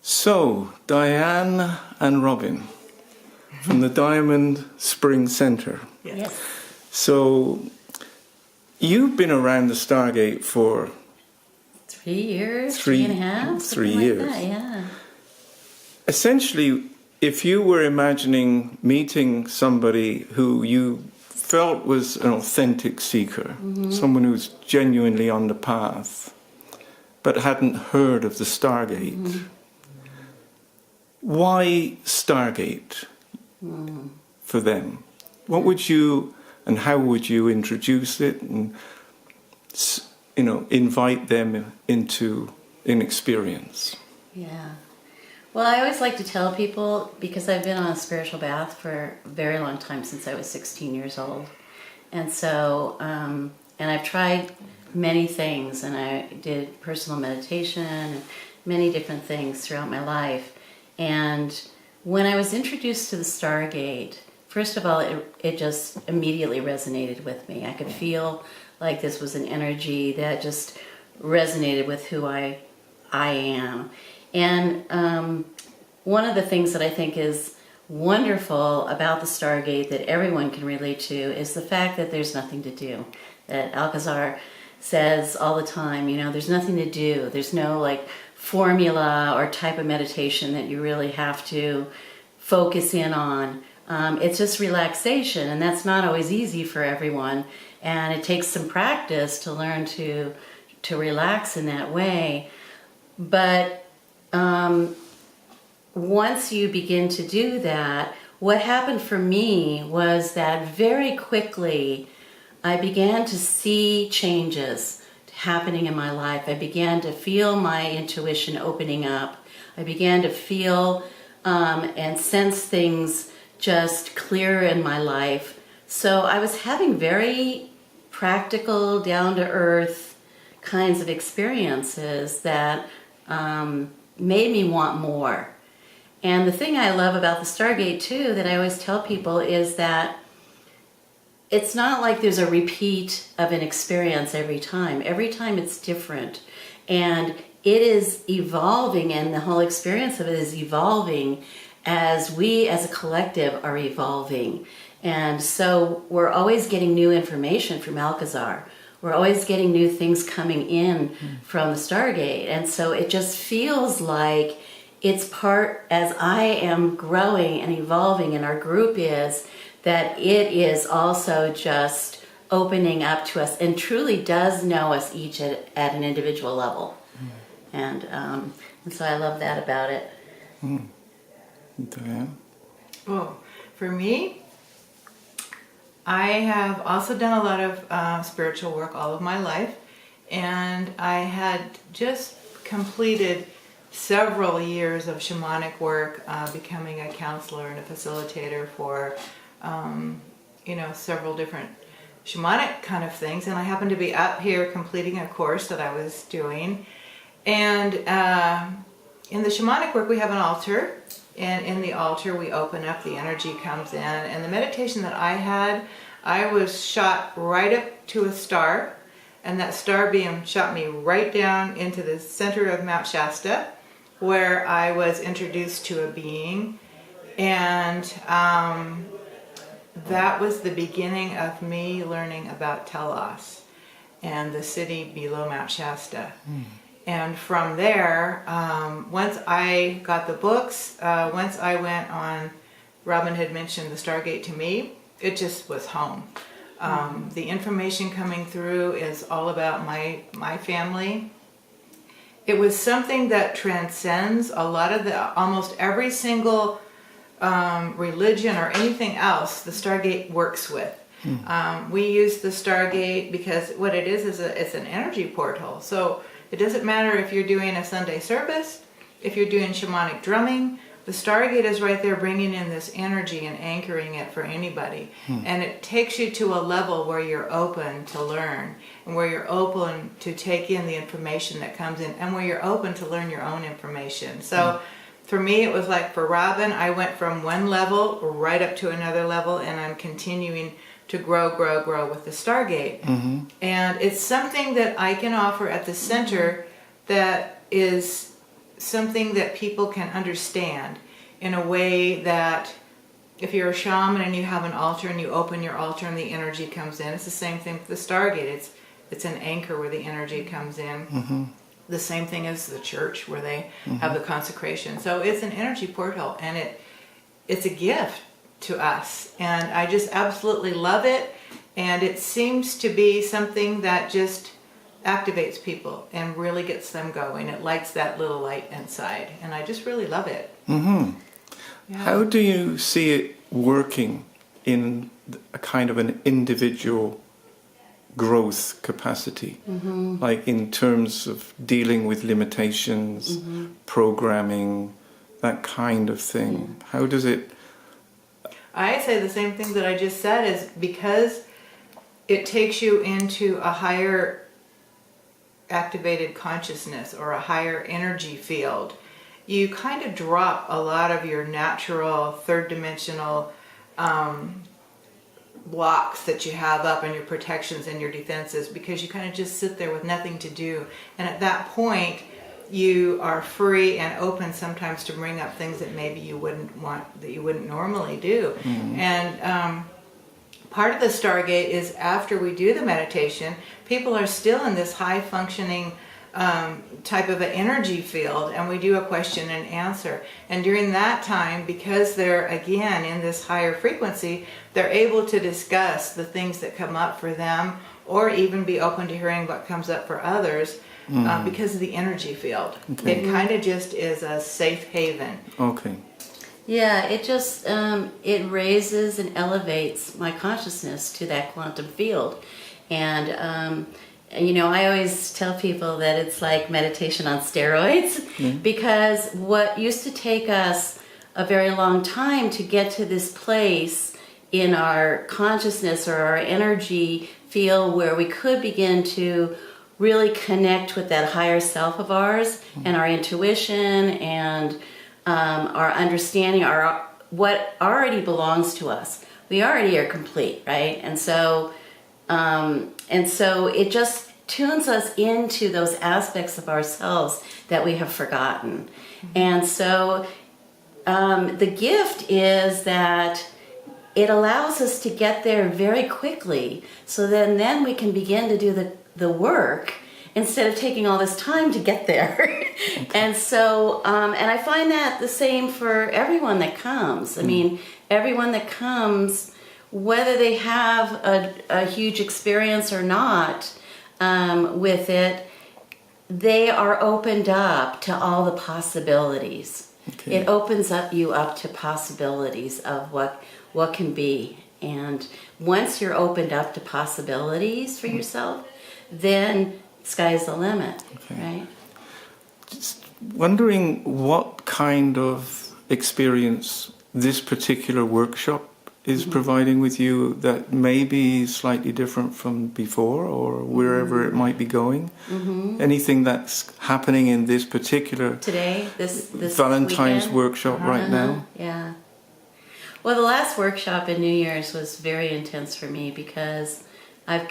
So, Diane and Robin from the Diamond Spring Center. Yes. So, you've been around the Stargate for 3 years, 3.5, 3 years. Like that, yeah. Essentially, if you were imagining meeting somebody who you felt was an authentic seeker, someone who's genuinely on the path, but hadn't heard of the Stargate, why Stargate for them? What would you, and how would you introduce it and, invite them into an experience? Yeah. Well, I always like to tell people, because I've been on a spiritual path for a very long time, since I was 16 years old. And so, and I've tried many things, and I did personal meditation and many different things throughout my life. And when I was introduced to the Stargate, first of all, it just immediately resonated with me. I could feel like this was an energy that just resonated with who I am. And one of the things that I think is wonderful about the Stargate that everyone can relate to is the fact that there's nothing to do. That Alcazar says all the time, there's nothing to do. There's no formula or type of meditation that you really have to focus in on. It's just relaxation, and that's not always easy for everyone. And it takes some practice to learn to relax in that way. But once you begin to do that, what happened for me was that very quickly I began to see changes happening in my life. I began to feel my intuition opening up. I began to feel and sense things just clearer in my life. So I was having very practical, down-to-earth kinds of experiences that made me want more. And the thing I love about the Stargate, too, that I always tell people is that it's not like there's a repeat of an experience every time. Every time it's different. And it is evolving, and the whole experience of it is evolving as we as a collective are evolving. And so we're always getting new information from Alcazar. We're always getting new things coming in from the Stargate. And so it just feels like it's part, as I am growing and evolving, and our group is, that it is also just opening up to us and truly does know us each at an individual level. And so I love that about it. Diane? Well, for me, I have also done a lot of spiritual work all of my life, and I had just completed several years of shamanic work, becoming a counselor and a facilitator for several different shamanic kind of things, and I happened to be up here completing a course that I was doing. And in the shamanic work we have an altar, and in the altar we open up, the energy comes in, and the meditation that I had, I was shot right up to a star, and that star beam shot me right down into the center of Mount Shasta, where I was introduced to a being. And that was the beginning of me learning about Telos and the city below Mount Shasta. And from there, once I got the books, once I went on, Robin had mentioned the Stargate to me, it just was home. The information coming through is all about my family. It was something that transcends a lot of almost every single religion or anything else the Stargate works with. We use the Stargate because what it is it's an energy portal. So it doesn't matter if you're doing a Sunday service, if you're doing shamanic drumming, the Stargate is right there bringing in this energy and anchoring it for anybody. And it takes you to a level where you're open to learn, and where you're open to take in the information that comes in, and where you're open to learn your own information. So for me, it was like for Robin, I went from one level right up to another level, and I'm continuing to grow with the Stargate. And it's something that I can offer at the center that is something that people can understand in a way that if you're a shaman and you have an altar and you open your altar and the energy comes in, it's the same thing with the Stargate. It's an anchor where the energy comes in. Mm-hmm. The same thing as the church where they have the consecration. So it's an energy portal, and it's a gift to us. And I just absolutely love it. And it seems to be something that just activates people and really gets them going. It lights that little light inside. And I just really love it. Mm-hmm. Yeah. How do you see it working in a kind of an individual growth capacity, like in terms of dealing with limitations, programming, that kind of thing? How does it... I say the same thing that I just said, is because it takes you into a higher activated consciousness or a higher energy field. You kind of drop a lot of your natural third dimensional blocks that you have up, and your protections and your defenses, because you kind of just sit there with nothing to do. And at that point you are free and open sometimes to bring up things that maybe you wouldn't want, that you wouldn't normally do. And part of the Stargate is after we do the meditation, people are still in this high functioning type of an energy field, and we do a question and answer. And during that time, because they're again in this higher frequency, they're able to discuss the things that come up for them, or even be open to hearing what comes up for others, because of the energy field. Okay. It kind of just is a safe haven. Okay. Yeah, it just, it raises and elevates my consciousness to that quantum field. And, you know, I always tell people that it's like meditation on steroids, because what used to take us a very long time to get to this place in our consciousness or our energy field where we could begin to really connect with that higher self of ours and our intuition and our understanding, our what already belongs to us. We already are complete, right? And so it just tunes us into those aspects of ourselves that we have forgotten. And so the gift is that it allows us to get there very quickly, so then we can begin to do the work instead of taking all this time to get there. And so, and I find that the same for everyone that comes. I mean, everyone that comes, whether they have a huge experience or not with it, they are opened up to all the possibilities. Okay. It opens you up to possibilities of what can be. And once you're opened up to possibilities for yourself, then sky's the limit, right? Just wondering what kind of experience this particular workshop is providing with you that may be slightly different from before, or wherever it might be going. Anything that's happening in this particular Today, this Valentine's weekend? workshop right now? Yeah. Well, the last workshop in New Year's was very intense for me, because I've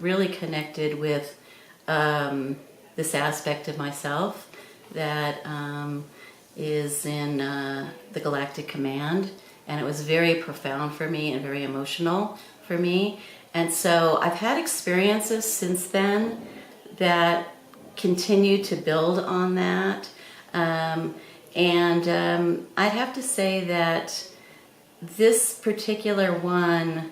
really connected with this aspect of myself that is in the Galactic Command, and it was very profound for me and very emotional for me. And so I've had experiences since then that continue to build on that. And I'd have to say that this particular one,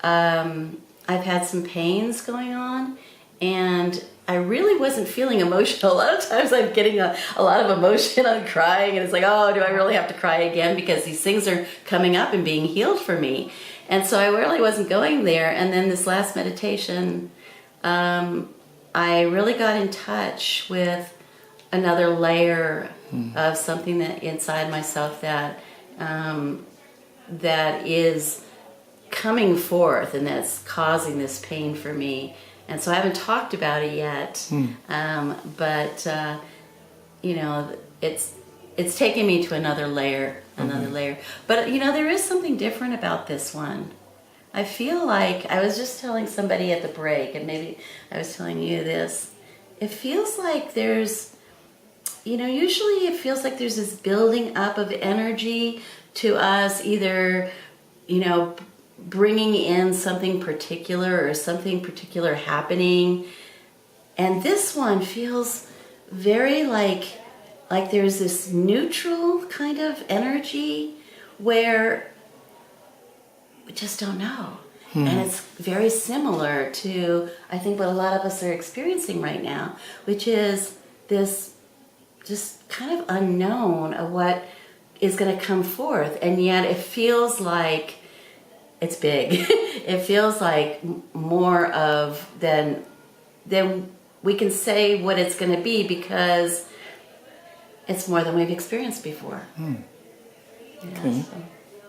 I've had some pains going on, and I really wasn't feeling emotional. A lot of times I'm getting a lot of emotion, I'm crying, and it's like, oh, do I really have to cry again? Because these things are coming up and being healed for me. And so I really wasn't going there. And then this last meditation, I really got in touch with another layer of something that inside myself that is coming forth, and that's causing this pain for me. And so I haven't talked about it yet, but you know, it's taking me to another layer. But you know, there is something different about this one. I feel like, I was just telling somebody at the break, and maybe I was telling you this, it feels like there's usually it feels like there's this building up of energy to us, either, bringing in something particular or something particular happening. And this one feels very like there's this neutral kind of energy where we just don't know. And it's very similar to, I think, what a lot of us are experiencing right now, which is this just kind of unknown of what is going to come forth. And yet it feels like it's big. It feels like more of than we can say what it's going to be, because it's more than we've experienced before. Okay.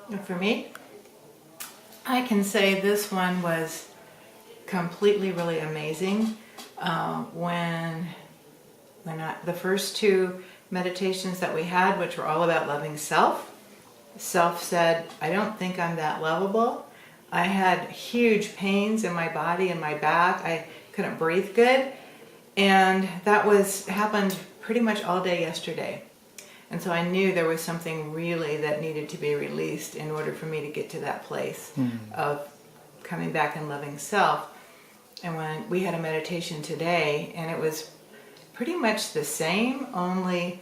And for me, I can say this one was completely really amazing. The first two meditations that we had, which were all about loving self said, I don't think I'm that lovable. I had huge pains in my body and my back. I couldn't breathe good. And that happened pretty much all day yesterday. And so I knew there was something really that needed to be released in order for me to get to that place of coming back and loving self. And when we had a meditation today, and it was pretty much the same, only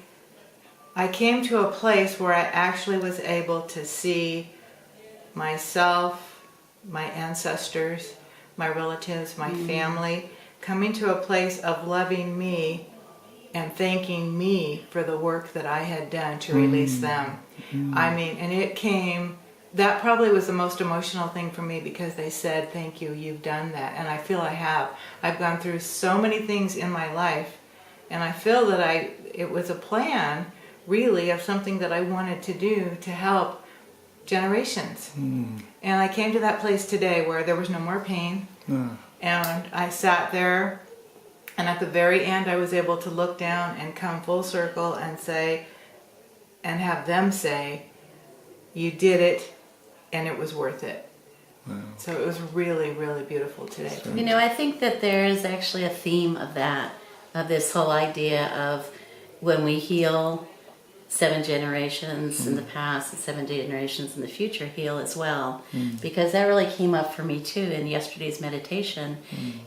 I came to a place where I actually was able to see myself, my ancestors, my relatives, my family, coming to a place of loving me and thanking me for the work that I had done to release them. I mean, and that probably was the most emotional thing for me, because they said, thank you, you've done that. And I feel I have. I've gone through so many things in my life, and I feel that it was a plan, really, of something that I wanted to do to help generations. And I came to that place today where there was no more pain. And I sat there, and at the very end I was able to look down and come full circle and say, and have them say, you did it, and it was worth it. Wow. So it was really, really beautiful today. I think that there is actually a theme of that, of this whole idea of when we heal, 7 generations in the past and 7 generations in the future heal as well. Because that really came up for me too in yesterday's meditation,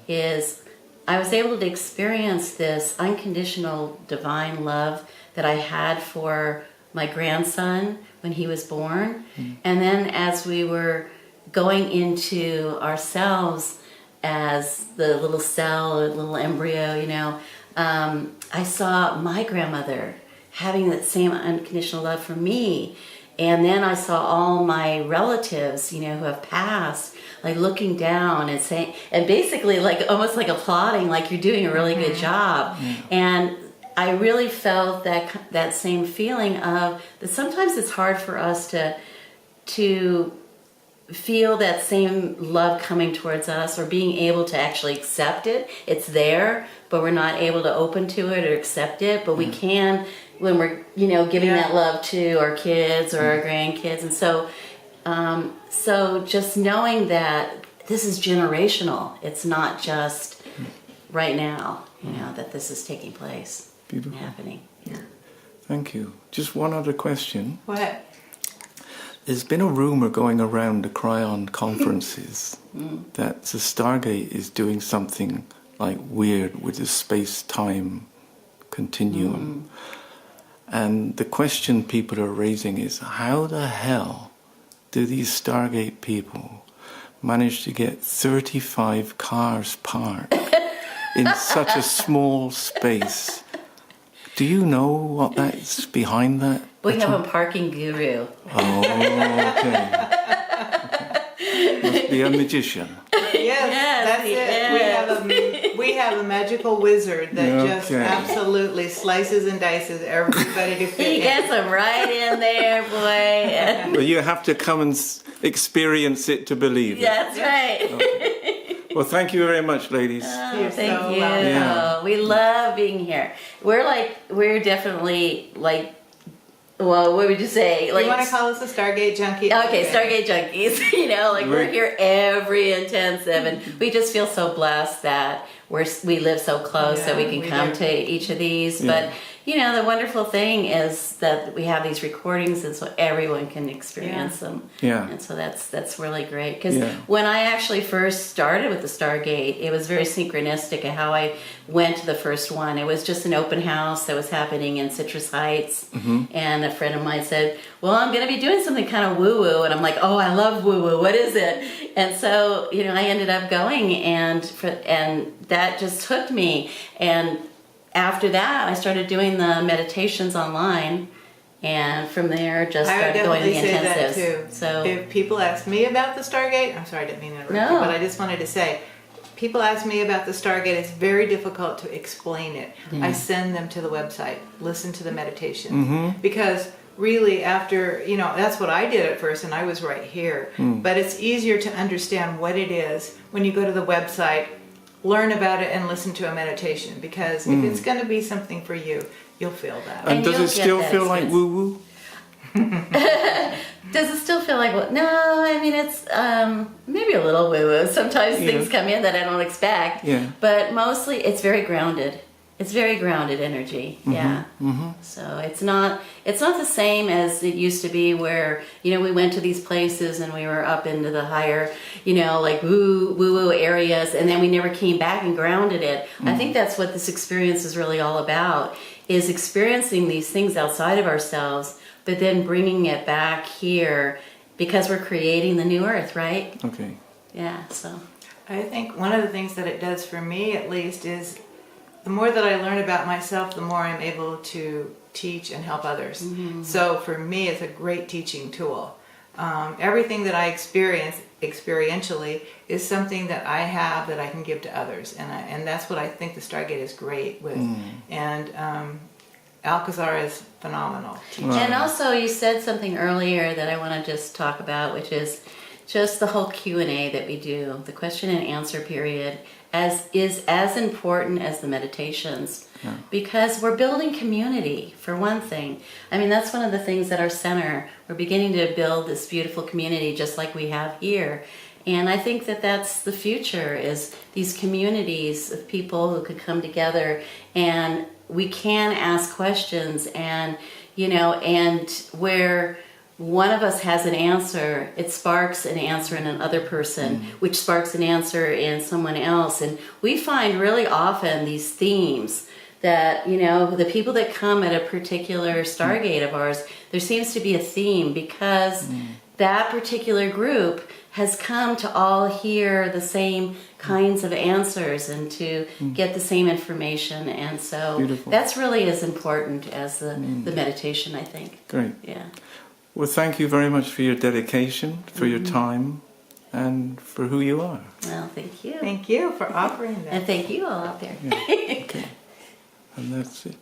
is I was able to experience this unconditional divine love that I had for my grandson when he was born. And then as we were going into ourselves as the little cell, or little embryo, I saw my grandmother having that same unconditional love for me. And then I saw all my relatives, who have passed, like looking down and saying, and basically like almost like applauding, like you're doing a really good job. And I really felt that same feeling of that sometimes it's hard for us to feel that same love coming towards us, or being able to actually accept it. It's there, but we're not able to open to it or accept it. But we can when we're, giving that love to our kids or our grandkids. And so just knowing that this is generational. It's not just right now, that this is taking place. Beautiful. And happening. Yeah. Thank you. Just one other question. What? There's been a rumor going around the Cryon conferences that the Stargate is doing something like weird with the space-time continuum. And the question people are raising is, how the hell do these Stargate people manage to get 35 cars parked in such a small space? Do you know what that's behind that? We have a parking guru. Oh, okay. Must be a magician. Yes, that's it. We have a magical wizard that just absolutely slices and dices everybody to fit He gets them right in there, boy. Well, you have to come and experience it to believe it. That's right. Okay. Well, thank you very much, ladies. Thank so you. Yeah. We love being here. We're definitely like, well, what would you say? Like, you want to call us the Stargate Junkies? Okay, Stargate Junkies. We're here every intensive, and we just feel so blessed that we live so close that we can come to each of these. Yeah. But you know, the wonderful thing is that we have these recordings, and so everyone can experience them. Yeah. And so that's really great. Because Yeah. when I actually first started with the Stargate, it was very synchronistic of how I went to the first one. It was just an open house that was happening in Citrus Heights. And a friend of mine said, well, I'm going to be doing something kind of woo-woo. And I'm like, oh, I love woo-woo. What is it? And so, you know, I ended up going, and that just hooked me. And after that, I started doing the meditations online, and from there, just I would started going to the definitely say that intensives. too. So, if people ask me about the Stargate, I'm sorry, I didn't mean to interrupt No. you, but I just wanted to say, people ask me about the Stargate, it's very difficult to explain it. I send them to the website, listen to the meditations, because really after, you know, that's what I did at first, and I was right here, but it's easier to understand what it is when you go to the website, learn about it, and listen to a meditation, because if it's going to be something for you, you'll feel that. And And does you'll it still get that feel like experience. woo-woo? does it still feel like what? No, I mean, it's maybe a little woo-woo. Sometimes things come in that I don't expect. Yeah. But mostly it's very grounded. It's very grounded energy. Yeah. So it's not the same as it used to be, where, you know, we went to these places and we were up into the higher, you know, like woo-woo areas, and then we never came back and grounded it. I think that's what this experience is really all about, is experiencing these things outside of ourselves, but then bringing it back here, because we're creating the new earth, right? Okay. Yeah, so. I think one of the things that it does for me, at least, is the more that I learn about myself, the more I'm able to teach and help others. So for me, it's a great teaching tool. Everything that I experience experientially is something that I have that I can give to others, and that's what I think the Stargate is great with. And Alcazar is phenomenal. And also, you said something earlier that I want to just talk about, which is just the whole Q&A that we do, the question and answer period, is as important as the meditations, because we're building community, for one thing. I mean, that's one of the things at our center. We're beginning to build this beautiful community just like we have here. And I think that that's the future, is these communities of people who could come together, and we can ask questions, and, you know, and where one of us has an answer, it sparks an answer in another person, which sparks an answer in someone else. And we find really often these themes that, you know, the people that come at a particular Stargate of ours, there seems to be a theme, because that particular group has come to all hear the same kinds of answers and to get the same information. And so Beautiful. that's really as important as the meditation, I think. Great. Yeah. Well, thank you very much for your dedication, for your time, and for who you are. Well, thank you. Thank you for offering that. And thank you all out there. Okay. And that's it.